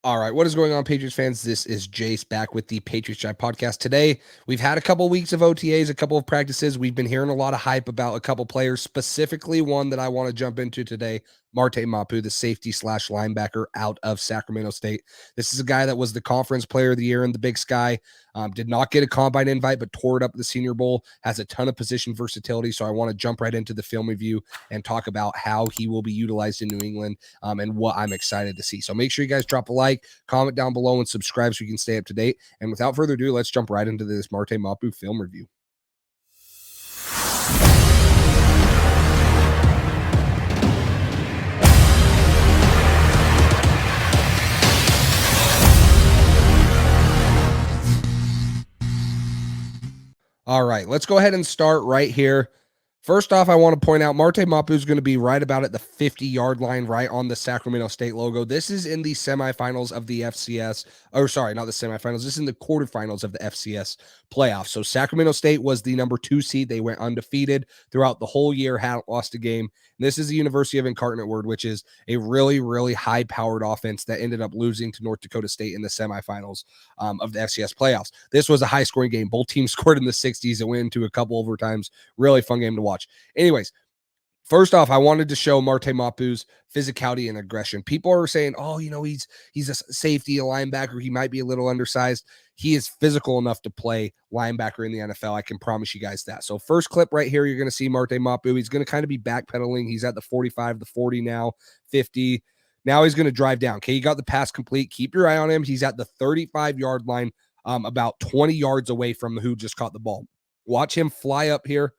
All right, what is going on, Patriots fans? This is Jace back with the Patriots Drive podcast. Today, we've had a couple weeks of OTAs, a couple of practices. We've been hearing a lot of hype about a couple players, specifically one that I want to jump into today, Marte Mapu, the safety slash linebacker out of Sacramento State. This is a guy that was the conference player of the year in the Big Sky. Did not get a combine invite, but tore it up at the Senior Bowl, has a ton of position versatility. So I want to jump right into the film review and talk about how he will be utilized in New England and what I'm excited to see. So make sure you guys drop a like, comment down below, and subscribe so you can stay up to date. And without further ado, let's jump right into this Marte Mapu film review. All right, let's go ahead and start right here. First off, I want to point out Marte Mapu is going to be right about at the 50-yard line, right on the Sacramento State logo. This is in the semifinals of the FCS. Oh, sorry, not the semifinals. This is in the quarterfinals of the FCS playoffs. So Sacramento State was the number 2 seed. They went undefeated throughout the whole year, hadn't lost a game. And this is the University of Incarnate Word, which is a really, really high-powered offense that ended up losing to North Dakota State in the semifinals of the FCS playoffs. This was a high-scoring game. Both teams scored in the 60s. It went into a couple overtimes. Really fun game to watch. Anyways, first off, I wanted to show Marte Mapu's physicality and aggression. People are saying, oh, he's a safety, a linebacker. He might be a little undersized. He is physical enough to play linebacker in the NFL. I can promise you guys that. So first clip right here, you're going to see Marte Mapu. He's going to kind of be backpedaling. He's at the 45, the 40 now, 50. Now he's going to drive down. Okay, you got the pass complete. Keep your eye on him. He's at the 35-yard line, about 20 yards away from who just caught the ball. Watch him fly up here,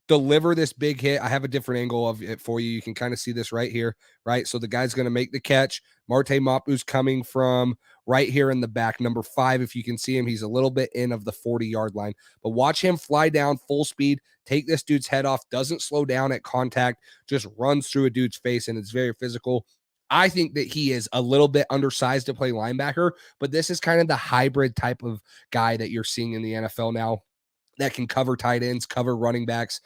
deliver this big hit. I have a different angle of it for you. You can kind of see this right here, right? So the guy's going to make the catch. Marte Mapu's coming from right here in the back, number 5. If you can see him, he's a little bit in of the 40-yard line. But watch him fly down full speed, take this dude's head off, doesn't slow down at contact, just runs through a dude's face, and it's very physical. I think that he is a little bit undersized to play linebacker, but this is kind of the hybrid type of guy that you're seeing in the NFL now, that can cover tight ends, cover running backs.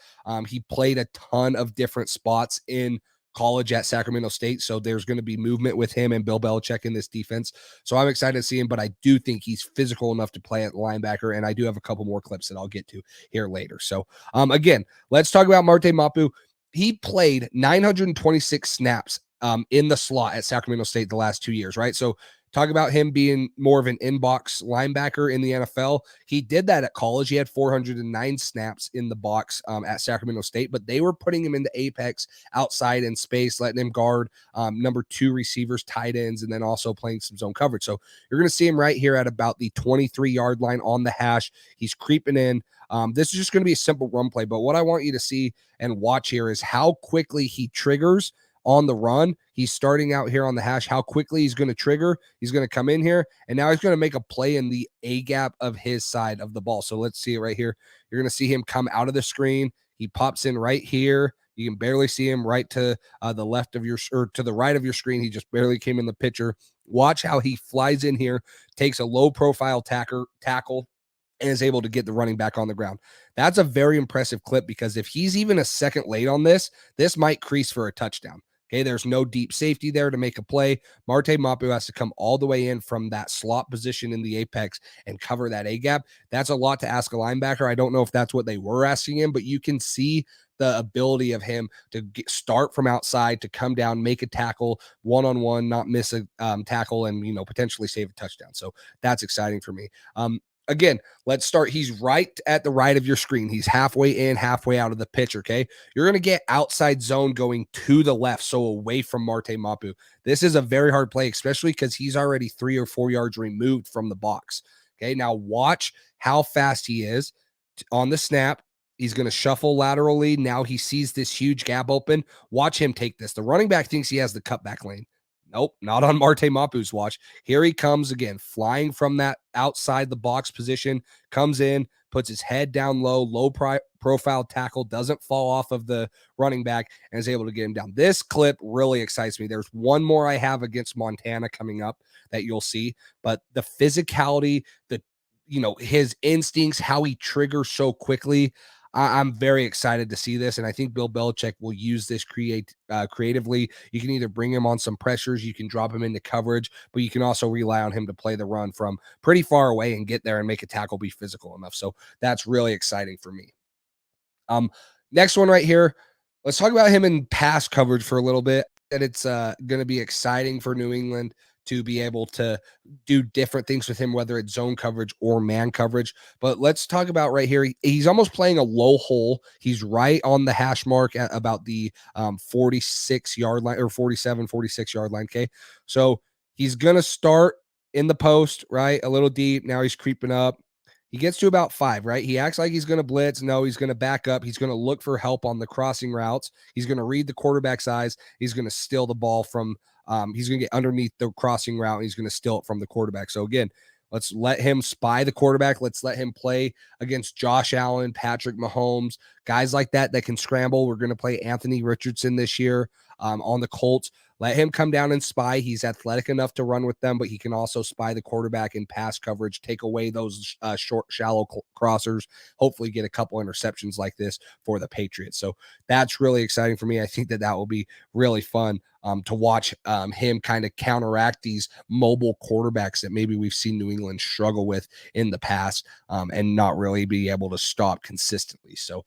He played a ton of different spots in college at Sacramento State, so there's going to be movement with him and Bill Belichick in this defense. So I'm excited to see him, but I do think he's physical enough to play at linebacker, and I do have a couple more clips that I'll get to here later. So again, let's talk about Marte Mapu. He played 926 snaps in the slot at Sacramento State the last 2 years, right? So talk about him being more of an inbox linebacker in the NFL. He did that at college. He had 409 snaps in the box at Sacramento State, but they were putting him in the apex outside in space, letting him guard number 2 receivers, tight ends, and then also playing some zone coverage. So you're going to see him right here at about the 23-yard line on the hash. He's creeping in. This is just going to be a simple run play, but what I want you to see and watch here is how quickly he triggers on the run. He's starting out here on the hash, how quickly he's going to trigger. He's going to come in here, and now he's going to make a play in the A gap of his side of the ball. So let's see it right here. You're going to see him come out of the screen. He pops in right here. You can barely see him right to the left of your, or to the right of your screen. He just barely came in the picture. Watch how he flies in here, takes a low profile tackle, and is able to get the running back on the ground. That's a very impressive clip, because if he's even a second late on this might crease for a touchdown. Okay, there's no deep safety there to make a play. Marte Mapu has to come all the way in from that slot position in the apex and cover that A gap. That's a lot to ask a linebacker. I don't know if that's what they were asking him, but you can see the ability of him to start from outside, to come down, make a tackle one-on-one, not miss a tackle, and potentially save a touchdown. So that's exciting for me. Again, let's start. He's right at the right of your screen. He's halfway in, halfway out of the pitch, okay? You're going to get outside zone going to the left, so away from Marte Mapu. This is a very hard play, especially because he's already 3 or 4 yards removed from the box, okay? Now watch how fast he is on the snap. He's going to shuffle laterally. Now he sees this huge gap open. Watch him take this. The running back thinks he has the cutback lane. Nope, not on Marte Mapu's watch. Here he comes again, flying from that outside the box position, comes in, puts his head down low profile tackle, doesn't fall off of the running back, and is able to get him down. This clip really excites me. There's one more I have against Montana coming up that you'll see, but the physicality, his instincts, how he triggers so quickly, I'm very excited to see this, and I think Bill Belichick will use this creatively. You can either bring him on some pressures, you can drop him into coverage, but you can also rely on him to play the run from pretty far away and get there and make a tackle be physical enough. So that's really exciting for me. Um, Next one right here. Let's talk about him in pass coverage for a little bit. That it's going to be exciting for New England to be able to do different things with him, whether it's zone coverage or man coverage. But let's talk about right here. He's almost playing a low hole. He's right on the hash mark at about the 46-yard line or 47, 46-yard line. Okay. So he's going to start in the post, right? A little deep. Now he's creeping up. He gets to about 5, right? He acts like he's going to blitz. No, he's going to back up. He's going to look for help on the crossing routes. He's going to read the quarterback's eyes. He's going to steal the ball from, he's going to get underneath the crossing route. And he's going to steal it from the quarterback. So again, let's let him spy the quarterback. Let's let him play against Josh Allen, Patrick Mahomes, guys like that can scramble. We're going to play Anthony Richardson this year on the Colts. Let him come down and spy. He's athletic enough to run with them, but he can also spy the quarterback in pass coverage, take away those short, shallow crossers, hopefully get a couple interceptions like this for the Patriots. So that's really exciting for me. I think that will be really fun to watch him kind of counteract these mobile quarterbacks that maybe we've seen New England struggle with in the past and not really be able to stop consistently. So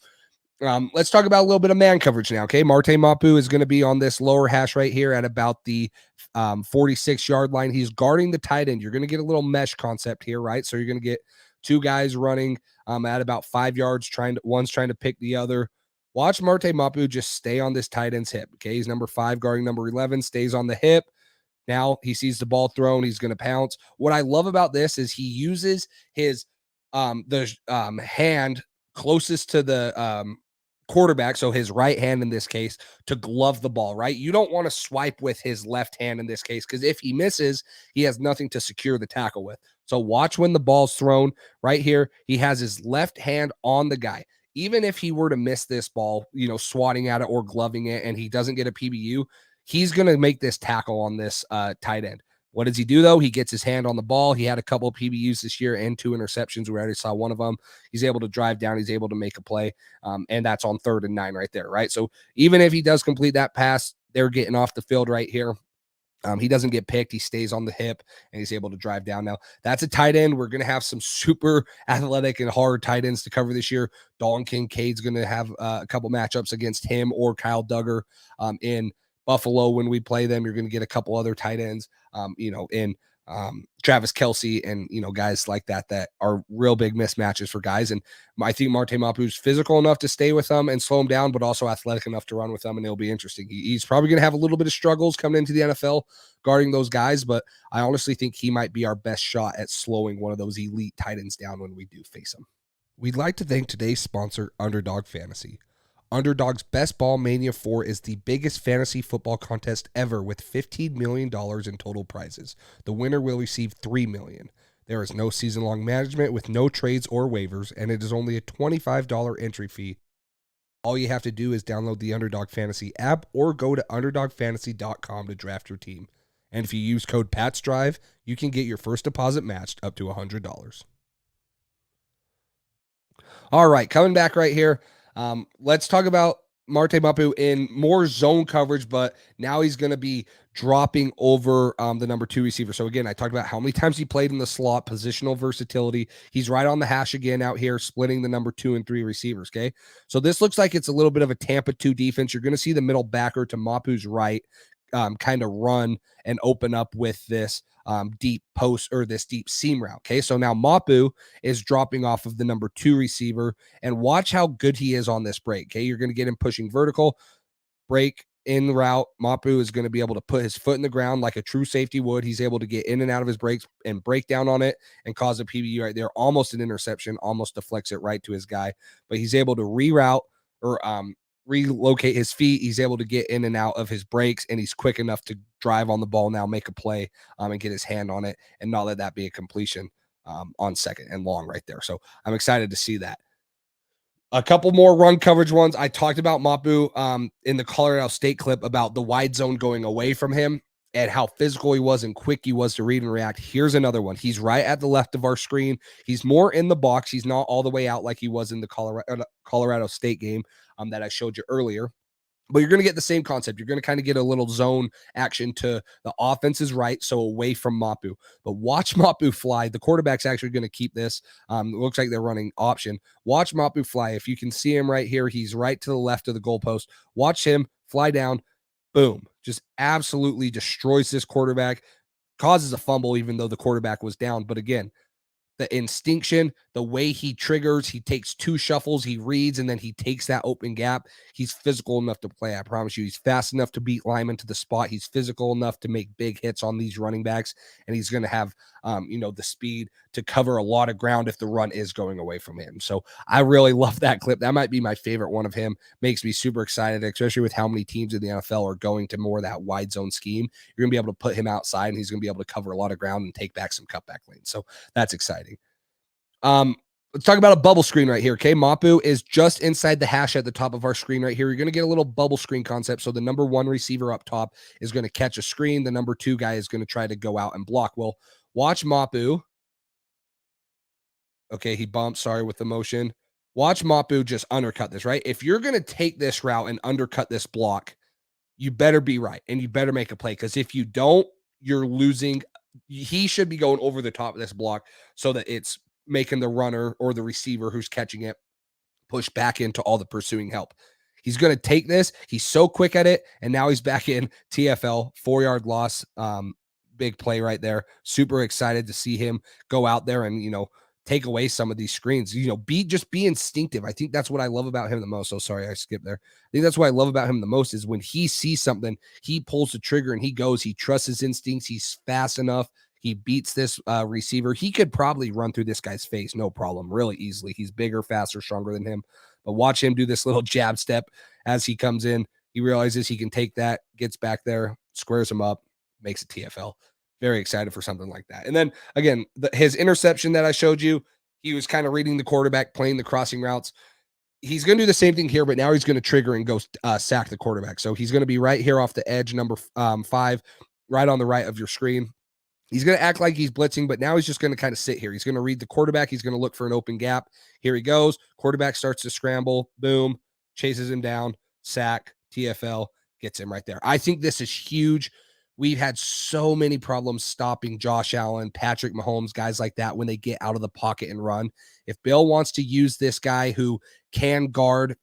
let's talk about a little bit of man coverage now. Okay. Marte Mapu is going to be on this lower hash right here at about the 46-yard line. He's guarding the tight end. You're going to get a little mesh concept here, right? So you're going to get two guys running at about 5 yards, one's trying to pick the other. Watch Marte Mapu just stay on this tight end's hip. Okay. He's number 5 guarding number 11, stays on the hip. Now he sees the ball thrown. He's going to pounce. What I love about this is he uses his hand closest to the quarterback, so his right hand in this case, to glove the ball, right? You don't want to swipe with his left hand in this case because if he misses, he has nothing to secure the tackle with. So watch when the ball's thrown right here. He has his left hand on the guy. Even if he were to miss this ball, swatting at it or gloving it, and he doesn't get a PBU, he's going to make this tackle on this tight end. What does he do, though? He gets his hand on the ball. He had a couple of PBUs this year and 2 interceptions. We already saw one of them. He's able to drive down. He's able to make a play, and that's on 3rd and 9 right there, right? So even if he does complete that pass, they're getting off the field right here. He doesn't get picked. He stays on the hip, and he's able to drive down. Now, that's a tight end. We're going to have some super athletic and hard tight ends to cover this year. Dalton Kincaid's going to have a couple matchups against him or Kyle Duggar in Buffalo when we play them. You're going to get a couple other tight ends, in Travis Kelce and, guys like that are real big mismatches for guys. And I think Marte Mapu's physical enough to stay with them and slow him down, but also athletic enough to run with them. And it'll be interesting. He's probably going to have a little bit of struggles coming into the NFL guarding those guys, but I honestly think he might be our best shot at slowing one of those elite tight ends down when we do face them. We'd like to thank today's sponsor, Underdog Fantasy. Underdog's Best Ball Mania 4 is the biggest fantasy football contest ever with $15 million in total prizes. The winner will receive $3 million. There is no season-long management with no trades or waivers, and it is only a $25 entry fee. All you have to do is download the Underdog Fantasy app or go to underdogfantasy.com to draft your team. And if you use code PATSDRIVE, you can get your first deposit matched up to $100. All right, coming back right here. Let's talk about Marte Mapu in more zone coverage, but now he's going to be dropping over the number 2 receiver. So again, I talked about how many times he played in the slot, positional versatility. He's right on the hash again out here, splitting the number 2 and 3 receivers. Okay. So this looks like it's a little bit of a Tampa 2 defense. You're going to see the middle backer to Mapu's right kind of run and open up with this deep post or this deep seam route. Okay. So now Mapu is dropping off of the number 2 receiver, and watch how good he is on this break. Okay. You're going to get him pushing vertical break in the route. Mapu is going to be able to put his foot in the ground like a true safety would. He's able to get in and out of his breaks and break down on it and cause a PBU right there. Almost an interception, almost deflects it right to his guy, but he's able to reroute or relocate his feet. He's able to get in and out of his breaks, and he's quick enough to drive on the ball now, make a play and get his hand on it and not let that be a completion on 2nd and long right there. So I'm excited to see that. A couple more run coverage ones. I talked about Mapu in the Colorado State clip about the wide zone going away from him. and how physical he was and quick he was to read and react. Here's another one. He's right at the left of our screen. He's more in the box. He's not all the way out like he was in the Colorado State game that I showed you earlier. But you're going to get the same concept. You're going to kind of get a little zone action to the offense is right, so away from Mapu. But watch Mapu fly. The quarterback's actually going to keep this. It looks like they're running option. Watch Mapu fly. If you can see him right here, he's right to the left of the goalpost. Watch him fly down. Boom. Just absolutely destroys this quarterback. Causes a fumble, even though the quarterback was down. But again, the instinction, the way he triggers, he takes 2 shuffles, he reads, and then he takes that open gap. He's physical enough to play. I promise you, he's fast enough to beat linemen to the spot. He's physical enough to make big hits on these running backs, and he's going to have, the speed to cover a lot of ground if the run is going away from him. So I really love that clip. That might be my favorite one of him. Makes me super excited, especially with how many teams in the NFL are going to more of that wide zone scheme. You're going to be able to put him outside, and he's going to be able to cover a lot of ground and take back some cutback lanes. So that's exciting. Let's talk about a bubble screen right here. Okay. Mapu is just inside the hash at the top of our screen right here. You're going to get a little bubble screen concept. So the number 1 receiver up top is going to catch a screen. The number 2 guy is going to try to go out and block. Well, watch Mapu. Okay. He bumped. Sorry with the motion. Watch Mapu just undercut this, right? If you're going to take this route and undercut this block, you better be right. And you better make a play. Because if you don't, you're losing. He should be going over the top of this block so that it's making the runner or the receiver who's catching it push back into all the pursuing help. He's going to take this. He's so quick at it. And now he's back in TFL, 4-yard loss. Big play right there. Super excited to see him go out there and, take away some of these screens, be instinctive. I think that's what I love about him the most. So sorry, I skipped there. I think that's what I love about him the most is when he sees something, he pulls the trigger and he goes, he trusts his instincts. He's fast enough. He beats this receiver. He could probably run through this guy's face. No problem. Really easily. He's bigger, faster, stronger than him, but watch him do this little jab step as he comes in. He realizes he can take that, gets back there, squares him up, makes it TFL. Very excited for something like that. And then again, his interception that I showed you, he was kind of reading the quarterback, playing the crossing routes. He's going to do the same thing here, but now he's going to trigger and go sack the quarterback. So he's going to be right here off the edge, number 5, right on the right of your screen. He's going to act like he's blitzing, but now he's just going to kind of sit here. He's going to read the quarterback. He's going to look for an open gap. Here he goes. Quarterback starts to scramble. Boom. Chases him down. Sack. TFL. Gets him right there. I think this is huge. We've had so many problems stopping Josh Allen, Patrick Mahomes, guys like that when they get out of the pocket and run. If Bill wants to use this guy who can guard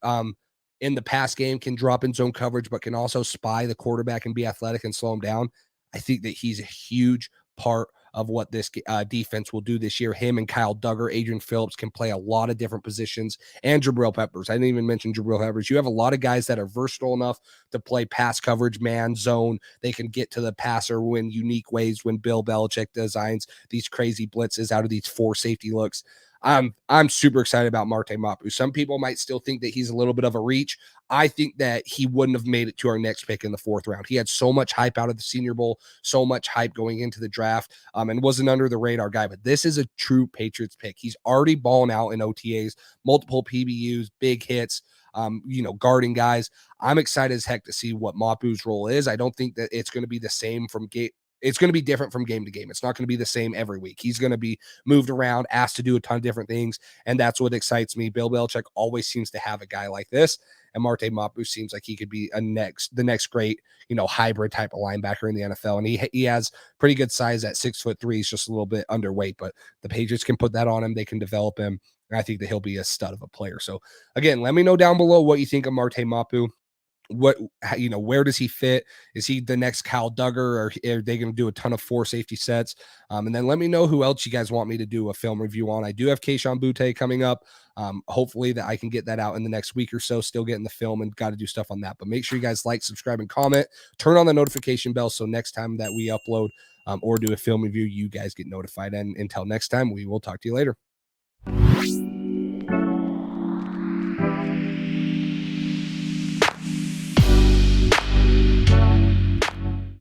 in the pass game, can drop in zone coverage, but can also spy the quarterback and be athletic and slow him down, I think that he's a huge part of what this defense will do this year. Him and Kyle Duggar, Adrian Phillips can play a lot of different positions, and Jabril Peppers. I didn't even mention Jabril Peppers. You have a lot of guys that are versatile enough to play pass coverage, man, zone. They can get to the passer in unique ways when Bill Belichick designs these crazy blitzes out of these 4 safety looks. I'm super excited about Marte Mapu. Some people might still think that he's a little bit of a reach. I think that he wouldn't have made it to our next pick in the 4th round. He had so much hype out of the Senior Bowl, so much hype going into the draft, and wasn't under the radar guy. But this is a true Patriots pick. He's already balling out in OTAs, multiple PBUs, big hits, guarding guys. I'm excited as heck to see what Mapu's role is. I don't think that it's going to be the same from it's going to be different from game to game. It's not going to be the same every week. He's going to be moved around, asked to do a ton of different things, and that's what excites me. Bill Belichick always seems to have a guy like this, and Marte Mapu seems like he could be the next great, hybrid type of linebacker in the NFL. And he has pretty good size at 6'3". He's just a little bit underweight, but the Patriots can put that on him. They can develop him, and I think that he'll be a stud of a player. So again, let me know down below what you think of Marte Mapu. Where does he fit? Is he the next Kyle Duggar, or are they going to do a ton of 4 safety sets? And then let me know who else you guys want me to do a film review on. I do have Kayshon Boutte coming up. Hopefully that I can get that out in the next week or so, still getting the film and got to do stuff on that. But make sure you guys like, subscribe, and comment. Turn on the notification bell so next time that we upload or do a film review, you guys get notified. And until next time, we will talk to you later.